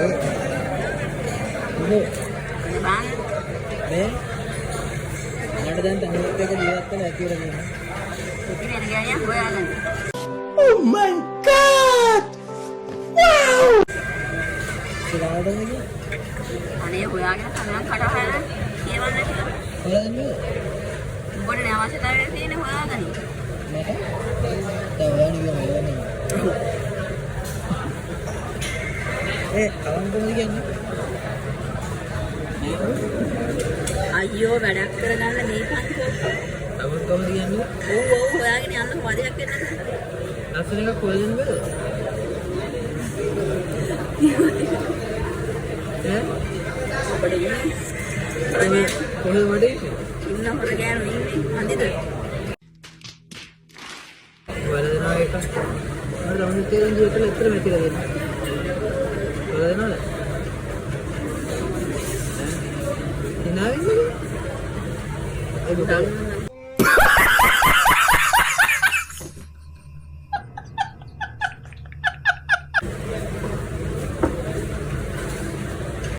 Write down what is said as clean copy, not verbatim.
බං මේ මට දැන් තනියත් එක ජීවත් වෙලා ඇති වෙලා තියෙනවා. ඉතින් ගියා හොයාගන්න. Oh my god! Wow! සිරාඩම ගියා. අනේ හොයාගෙන තමයි කඩහලා කියවන්න කියලා. හොයාගන්නේ. උඹට අවශ්‍යතාවය තියෙන හොයාගන්න. මට තවයන් ගියා. අවන්කමද කියන්නේ? අයියෝ වැඩක් කරගන්න මේ පන්කෝ. අවන්කමද කියන්නේ? ඔව් හොයාගෙන යන්න වදයක් එන්න. ලස්සන එකක් හොයන්න බෑ. ඔබට ඉන්නේ. කොහෙද මඩේ? ඉන්න හොර ගෑනු ඉන්නේ. හන්දිද? වලදනා එක. මම රවුන්ඩ් එකෙන් ජීවිතේ එතන මෙතන දෙන්න. වලදනාද? එනාවින්නේ? ඒක